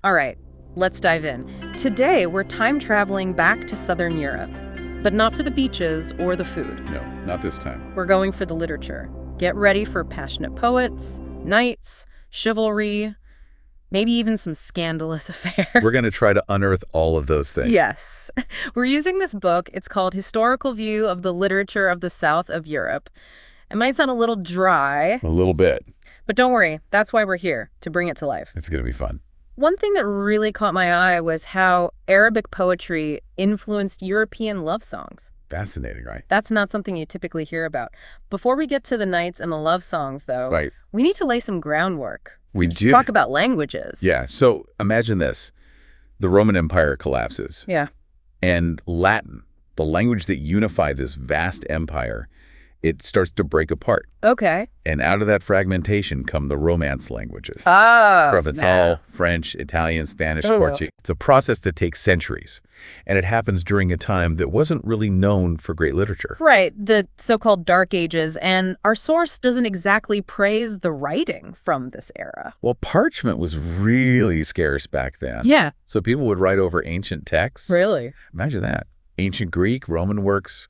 All right, let's dive in. Today, we're time traveling back to Southern Europe, but not for the beaches or the food. No, not this time. We're going for the literature. Get ready for passionate poets, knights, chivalry, maybe even some scandalous affairs. We're going to try to unearth all of those things. Yes. We're using this book. It's called Historical View of the Literature of the South of Europe. It might sound a little dry. A little bit. But don't worry, that's why we're here, to bring it to life. It's going to be fun. One thing that really caught my eye was how Arabic poetry influenced European love songs. Fascinating, right? That's not something you typically hear about. Before we get to the knights and the love songs, though, we need to lay some groundwork. We do. Talk about languages. Yeah, so imagine this. The Roman Empire collapses. Yeah. And Latin, the language that unified this vast empire, it starts to break apart. Okay. And out of that fragmentation come the Romance languages. Oh, Provençal, French, Italian, Spanish, Portuguese. It's a process that takes centuries. And it happens during a time that wasn't really known for great literature. Right, the so-called Dark Ages. And our source doesn't exactly praise the writing from this era. Well, parchment was really scarce back then. Yeah. So people would write over ancient texts. Really? Imagine that. Ancient Greek, Roman works,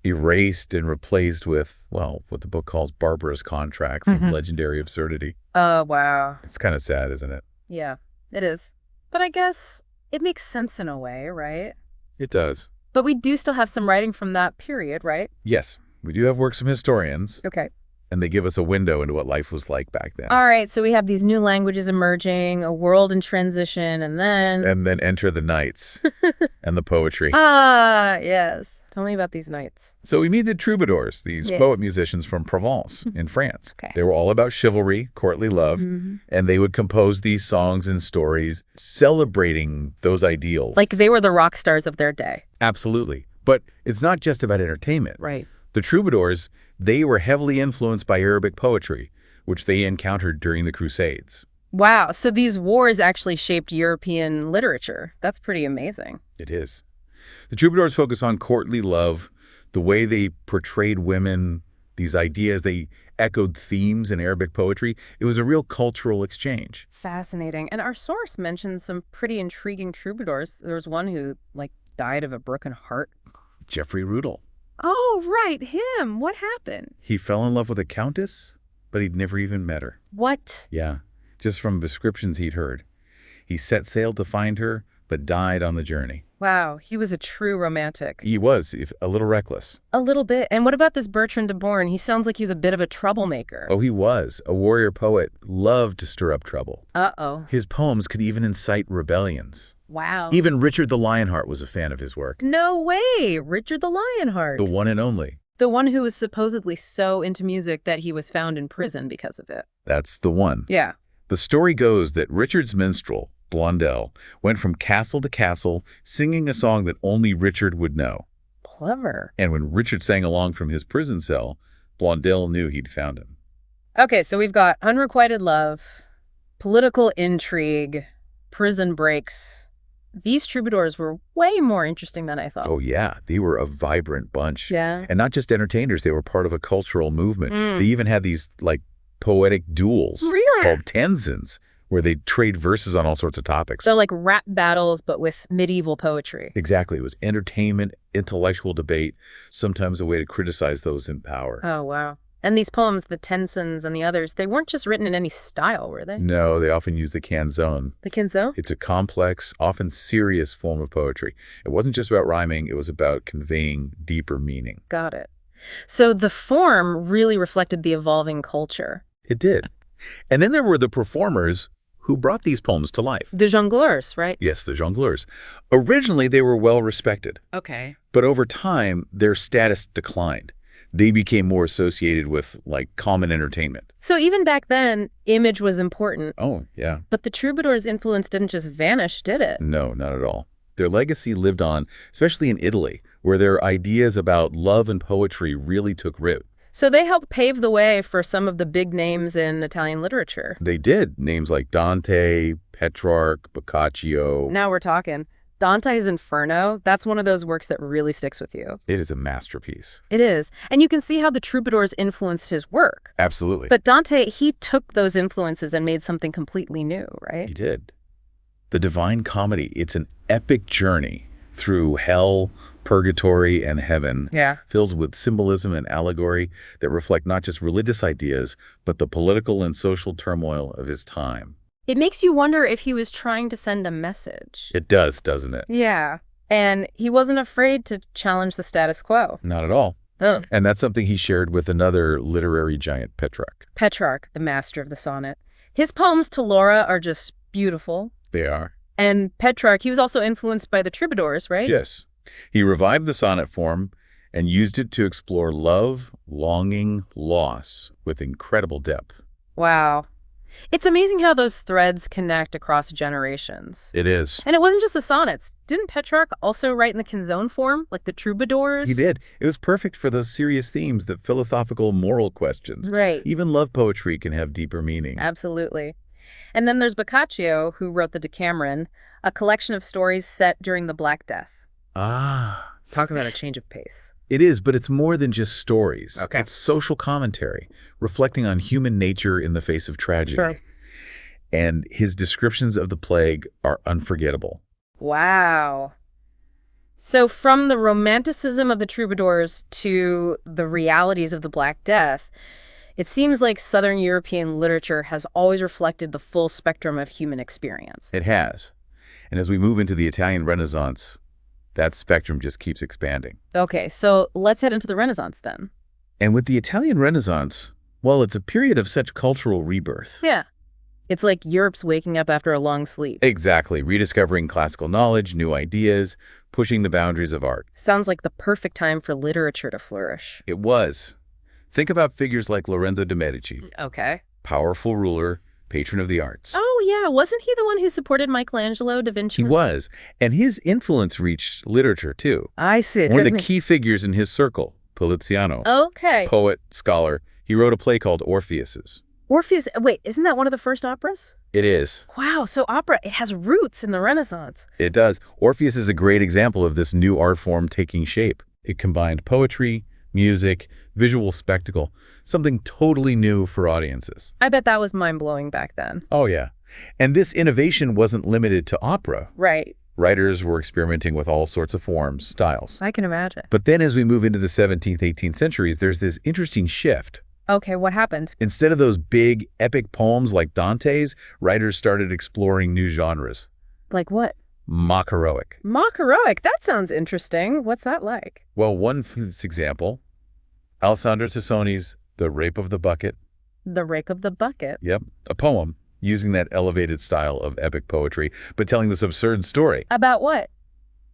erased and replaced with, well, what the book calls barbarous contracts and legendary absurdity. Oh, wow. It's kind of sad, isn't it? Yeah, it is. But I guess it makes sense in a way, right? It does. But we do still have some writing from that period, right? Yes, we do have works from historians. Okay. And they give us a window into what life was like back then. All right, so we have these new languages emerging, a world in transition, and then... And then enter the knights and the poetry. Ah, yes. Tell me about these knights. So we meet the Troubadours, these poet musicians from Provence in France. Okay. They were all about chivalry, courtly love, and they would compose these songs and stories celebrating those ideals. Like they were the rock stars of their day. Absolutely. But it's not just about entertainment. Right. The Troubadours, they were heavily influenced by Arabic poetry, which they encountered during the Crusades. Wow, so these wars actually shaped European literature. That's pretty amazing. It is. The Troubadours focus on courtly love, the way they portrayed women, these ideas, they echoed themes in Arabic poetry. It was a real cultural exchange. Fascinating. And our source mentions some pretty intriguing troubadours. There was one who, died of a broken heart. Geoffrey Rudel. Oh, right, him. What happened? He fell in love with a countess, but he'd never even met her. What? Yeah, just from descriptions he'd heard. He set sail to find her, but died on the journey. Wow, he was a true romantic. He was, a little reckless. A little bit. And what about this Bertrand de Born? He sounds like he was a bit of a troublemaker. Oh, he was. A warrior poet, loved to stir up trouble. Uh-oh. His poems could even incite rebellions. Wow. Even Richard the Lionheart was a fan of his work. No way! Richard the Lionheart. The one and only. The one who was supposedly so into music that he was found in prison because of it. That's the one. Yeah. The story goes that Richard's minstrel, Blondel, went from castle to castle singing a song that only Richard would know. Clever. And when Richard sang along from his prison cell, Blondel knew he'd found him. Okay, so we've got unrequited love, political intrigue, prison breaks. These troubadours were way more interesting than I thought. Oh, yeah. They were a vibrant bunch. Yeah. And not just entertainers. They were part of a cultural movement. They even had these, poetic duels called tenzins, where they'd trade verses on all sorts of topics. So like rap battles, but with medieval poetry. Exactly. It was entertainment, intellectual debate, sometimes a way to criticize those in power. Oh, wow. And these poems, the Tensons and the others, they weren't just written in any style, were they? No, they often use the canzone. The canzone? It's a complex, often serious form of poetry. It wasn't just about rhyming, it was about conveying deeper meaning. Got it. So the form really reflected the evolving culture. It did. And then there were the performers who brought these poems to life. The jongleurs, right? Yes, the jongleurs. Originally, they were well respected. Okay. But over time, their status declined. They became more associated with, common entertainment. So even back then, image was important. Oh, yeah. But the troubadours' influence didn't just vanish, did it? No, not at all. Their legacy lived on, especially in Italy, where their ideas about love and poetry really took root. So they helped pave the way for some of the big names in Italian literature. They did. Names like Dante, Petrarch, Boccaccio. Now we're talking. Dante's Inferno, that's one of those works that really sticks with you. It is a masterpiece. It is. And you can see how the troubadours influenced his work. Absolutely. But Dante, he took those influences and made something completely new, right? He did. The Divine Comedy, it's an epic journey through hell, purgatory, and heaven, Yeah. filled with symbolism and allegory that reflect not just religious ideas, but the political and social turmoil of his time. It makes you wonder if he was trying to send a message. It does, doesn't it? Yeah. And he wasn't afraid to challenge the status quo. Not at all. Oh. And that's something he shared with another literary giant, Petrarch. Petrarch, the master of the sonnet. His poems to Laura are just beautiful. They are. And Petrarch, he was also influenced by the Troubadours, right? Yes. He revived the sonnet form and used it to explore love, longing, loss with incredible depth. Wow. It's amazing how those threads connect across generations. It is. And it wasn't just the sonnets. Didn't Petrarch also write in the canzone form, like the Troubadours? He did. It was perfect for those serious themes, the philosophical, moral questions. Right. Even love poetry can have deeper meaning. Absolutely. And then there's Boccaccio, who wrote the Decameron, a collection of stories set during the Black Death. Ah. Talk about a change of pace. It is, but it's more than just stories. Okay. It's social commentary, reflecting on human nature in the face of tragedy. Sure. And his descriptions of the plague are unforgettable. Wow. So from the romanticism of the Troubadours to the realities of the Black Death, it seems like Southern European literature has always reflected the full spectrum of human experience. It has. And as we move into the Italian Renaissance, that spectrum just keeps expanding. Okay, so let's head into the Renaissance then. And with the Italian Renaissance, well, it's a period of such cultural rebirth. Yeah. It's like Europe's waking up after a long sleep. Exactly. Rediscovering classical knowledge, new ideas, pushing the boundaries of art. Sounds like the perfect time for literature to flourish. It was. Think about figures like Lorenzo de' Medici, Okay. powerful ruler, patron of the arts. Oh, yeah. Wasn't he the one who supported Michelangelo, Da Vinci? He was. And his influence reached literature, too. I see. One of the key figures in his circle, Poliziano, Okay. poet, scholar, he wrote a play called Orpheus. Orpheus, wait, isn't that one of the first operas? It is. Wow, so opera, it has roots in the Renaissance. It does. Orpheus is a great example of this new art form taking shape. It combined poetry, music, visual spectacle, something totally new for audiences. I bet that was mind-blowing back then. Oh, yeah. And this innovation wasn't limited to opera. Right. Writers were experimenting with all sorts of forms, styles. I can imagine. But then as we move into the 17th, 18th centuries, there's this interesting shift. Okay, what happened? Instead of those big, epic poems like Dante's, writers started exploring new genres. Like what? Mock heroic. Mock heroic, that sounds interesting. What's that like? Well, one example, Alessandro Tassoni's The Rape of the Bucket. The Rake of the Bucket. Yep, a poem using that elevated style of epic poetry, but telling this absurd story. About what?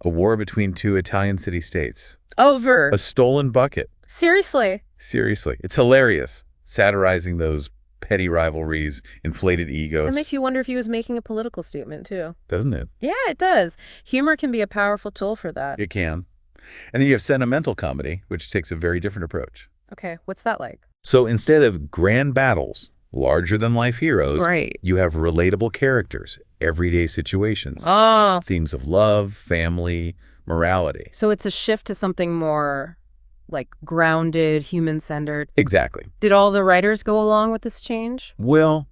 A war between two Italian city-states. Over. A stolen bucket. Seriously? Seriously. It's hilarious, satirizing those petty rivalries, inflated egos. That makes you wonder if he was making a political statement, too. Doesn't it? Yeah, it does. Humor can be a powerful tool for that. It can. And then you have sentimental comedy, which takes a very different approach. Okay, what's that like? So instead of grand battles, larger-than-life heroes, Right. you have relatable characters, everyday situations, Oh. themes of love, family, morality. So it's a shift to something more, like, grounded, human-centered. Exactly. Did all the writers go along with this change? Well,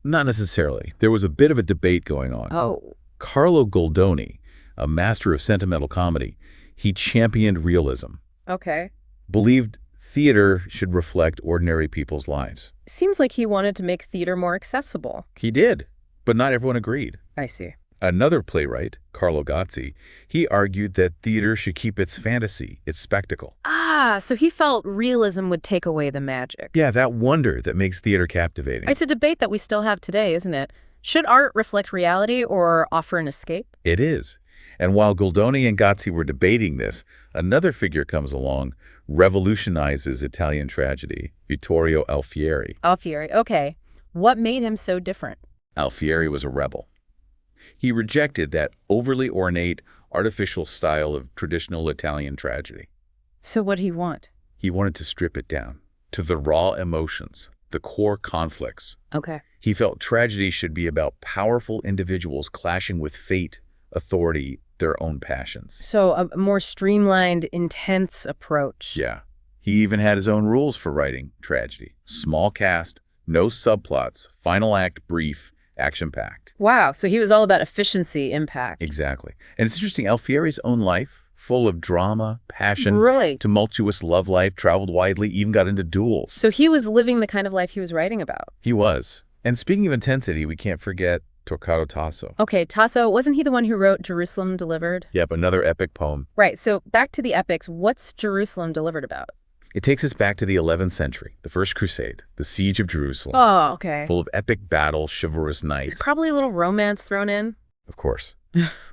not necessarily. There was a bit of a debate going on. Oh. Carlo Goldoni, a master of sentimental comedy, he championed realism, Okay. believed theater should reflect ordinary people's lives. Seems like he wanted to make theater more accessible. He did, but not everyone agreed. I see. Another playwright, Carlo Gozzi, he argued that theater should keep its fantasy, its spectacle. Ah, so he felt realism would take away the magic. Yeah, that wonder that makes theater captivating. It's a debate that we still have today, isn't it? Should art reflect reality or offer an escape? It is. And while Goldoni and Gozzi were debating this, another figure comes along, revolutionizes Italian tragedy, Vittorio Alfieri. Alfieri, okay. What made him so different? Alfieri was a rebel. He rejected that overly ornate, artificial style of traditional Italian tragedy. So what did he want? He wanted to strip it down to the raw emotions, the core conflicts. Okay. He felt tragedy should be about powerful individuals clashing with fate, authority, their own passions. So a more streamlined, intense approach. Yeah. He even had his own rules for writing tragedy. Small cast, no subplots, final act brief, action-packed. Wow, so he was all about efficiency, impact. Exactly. And it's interesting, Alfieri's own life, full of drama, passion, Really? tumultuous love life, traveled widely, even got into duels. So he was living the kind of life he was writing about. He was. And speaking of intensity, we can't forget Torquato Tasso. Okay, Tasso, wasn't he the one who wrote Jerusalem Delivered? Yep, another epic poem. Right, so back to the epics. What's Jerusalem Delivered about? It takes us back to the 11th century, the First Crusade, the Siege of Jerusalem. Oh, okay. Full of epic battles, chivalrous knights. Probably a little romance thrown in. Of course.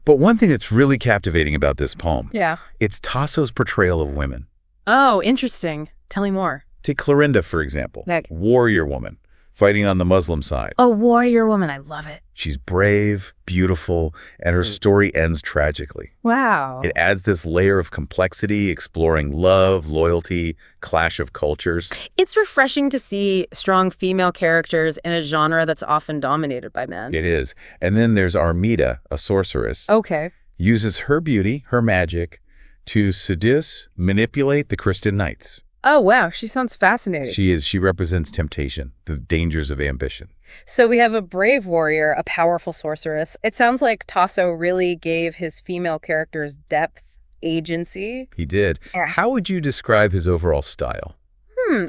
But one thing that's really captivating about this poem, Yeah. it's Tasso's portrayal of women. Oh, interesting. Tell me more. Take Clorinda, for example. Like- Warrior woman, fighting on the Muslim side. A warrior woman. I love it. She's brave, beautiful, and her story ends tragically. Wow. It adds this layer of complexity, exploring love, loyalty, clash of cultures. It's refreshing to see strong female characters in a genre that's often dominated by men. It is. And then there's Armida, a sorceress, Okay. uses her beauty, her magic, to seduce, manipulate the Christian knights. Oh, wow. She sounds fascinating. She represents temptation, the dangers of ambition. So we have a brave warrior, a powerful sorceress. It sounds like Tasso really gave his female characters depth, agency. He did. Yeah. How would you describe his overall style?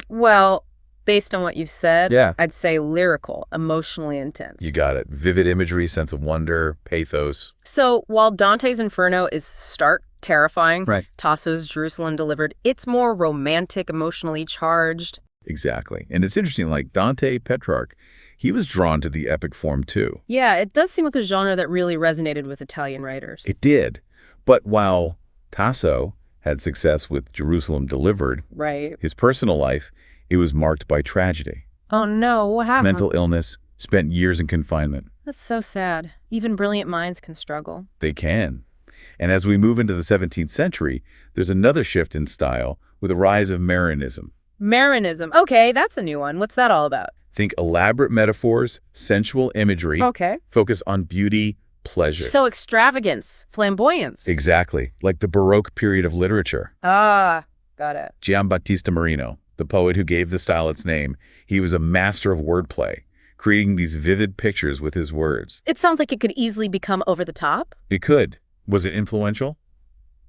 Well, based on what you've said, Yeah. I'd say lyrical, emotionally intense. You got it. Vivid imagery, sense of wonder, pathos. So while Dante's Inferno is stark, terrifying, Right. Tasso's Jerusalem Delivered, it's more romantic, emotionally charged. Exactly. And it's interesting, like Dante, Petrarch, he was drawn to the epic form too. Yeah, it does seem like a genre that really resonated with Italian writers. It did. But while Tasso had success with Jerusalem Delivered, Right. his personal life, it was marked by tragedy. Oh no, what happened? Mental illness, spent years in confinement. That's so sad. Even brilliant minds can struggle. They can. And as we move into the 17th century, there's another shift in style with the rise of Marianism. Marianism. Okay, that's a new one. What's that all about? Think elaborate metaphors, sensual imagery, Okay. focus on beauty, pleasure. So extravagance, flamboyance. Exactly, like the Baroque period of literature. Ah, got it. Giambattista Marino, the poet who gave the style its name, he was a master of wordplay, creating these vivid pictures with his words. It sounds like it could easily become over the top. It could. Was it influential?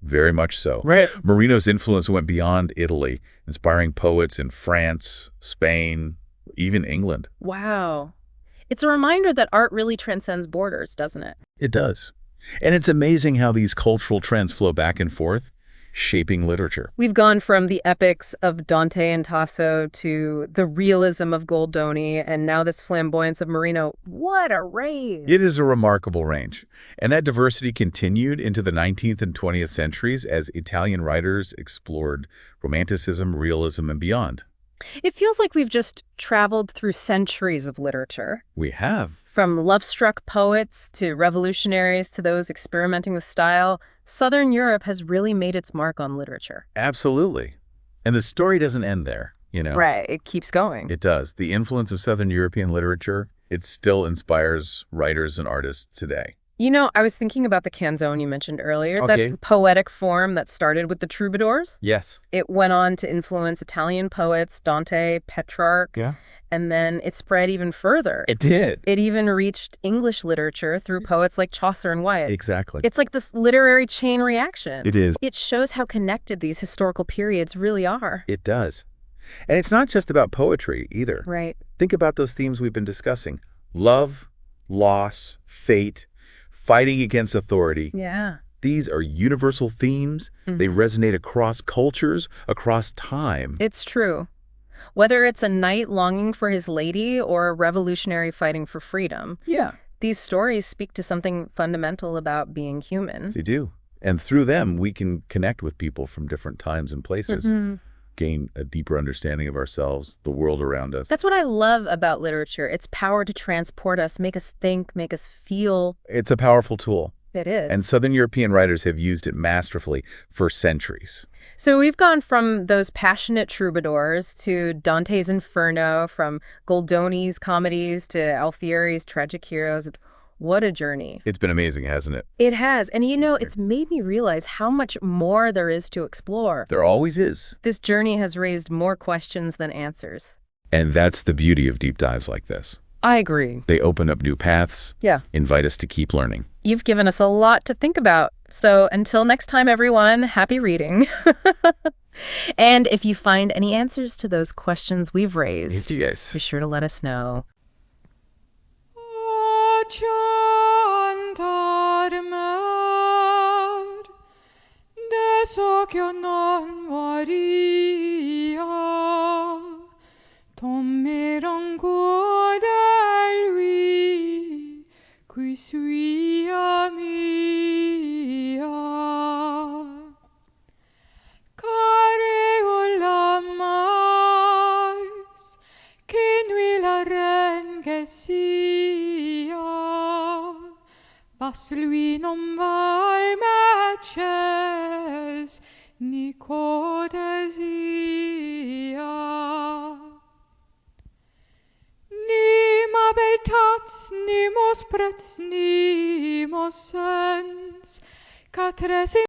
Very much so. Right. Marino's influence went beyond Italy, inspiring poets in France, Spain, even England. Wow. It's a reminder that art really transcends borders, doesn't it? It does. And it's amazing how these cultural trends flow back and forth, shaping literature. We've gone from the epics of Dante and Tasso to the realism of Goldoni, and now this flamboyance of Marino. What a range! It is a remarkable range. And that diversity continued into the 19th and 20th centuries as Italian writers explored romanticism, realism, and beyond. It feels like we've just traveled through centuries of literature. We have. From love-struck poets to revolutionaries to those experimenting with style, Southern Europe has really made its mark on literature. Absolutely. And the story doesn't end there, you know? Right, it keeps going. It does. The influence of Southern European literature, it still inspires writers and artists today. You know, I was thinking about the canzone you mentioned earlier, Okay. that poetic form that started with the Troubadours. Yes. It went on to influence Italian poets, Dante, Petrarch, Yeah. and then it spread even further. It did. It even reached English literature through poets like Chaucer and Wyatt. Exactly. It's like this literary chain reaction. It is. It shows how connected these historical periods really are. It does. And it's not just about poetry either. Right. Think about those themes we've been discussing. Love, loss, fate, fighting against authority. Yeah. These are universal themes. They resonate across cultures, across time. It's true. Whether it's a knight longing for his lady or a revolutionary fighting for freedom, Yeah. these stories speak to something fundamental about being human. They do. And through them, we can connect with people from different times and places, gain a deeper understanding of ourselves, the world around us. That's what I love about literature. Its power to transport us, make us think, make us feel. It's a powerful tool. It is. And Southern European writers have used it masterfully for centuries. So we've gone from those passionate troubadours to Dante's Inferno, from Goldoni's comedies to Alfieri's tragic heroes. What a journey. It's been amazing, hasn't it? It has. And you know, it's made me realize how much more there is to explore. There always is. This journey has raised more questions than answers. And that's the beauty of deep dives like this. I agree. They open up new paths, Yeah. invite us to keep learning. You've given us a lot to think about. So until next time, everyone, happy reading. And if you find any answers to those questions we've raised, Yes. be sure to let us know. Bas lui non val meces ni cortesia. Ni ma beltats, ni mos prets, ni mos sens, catres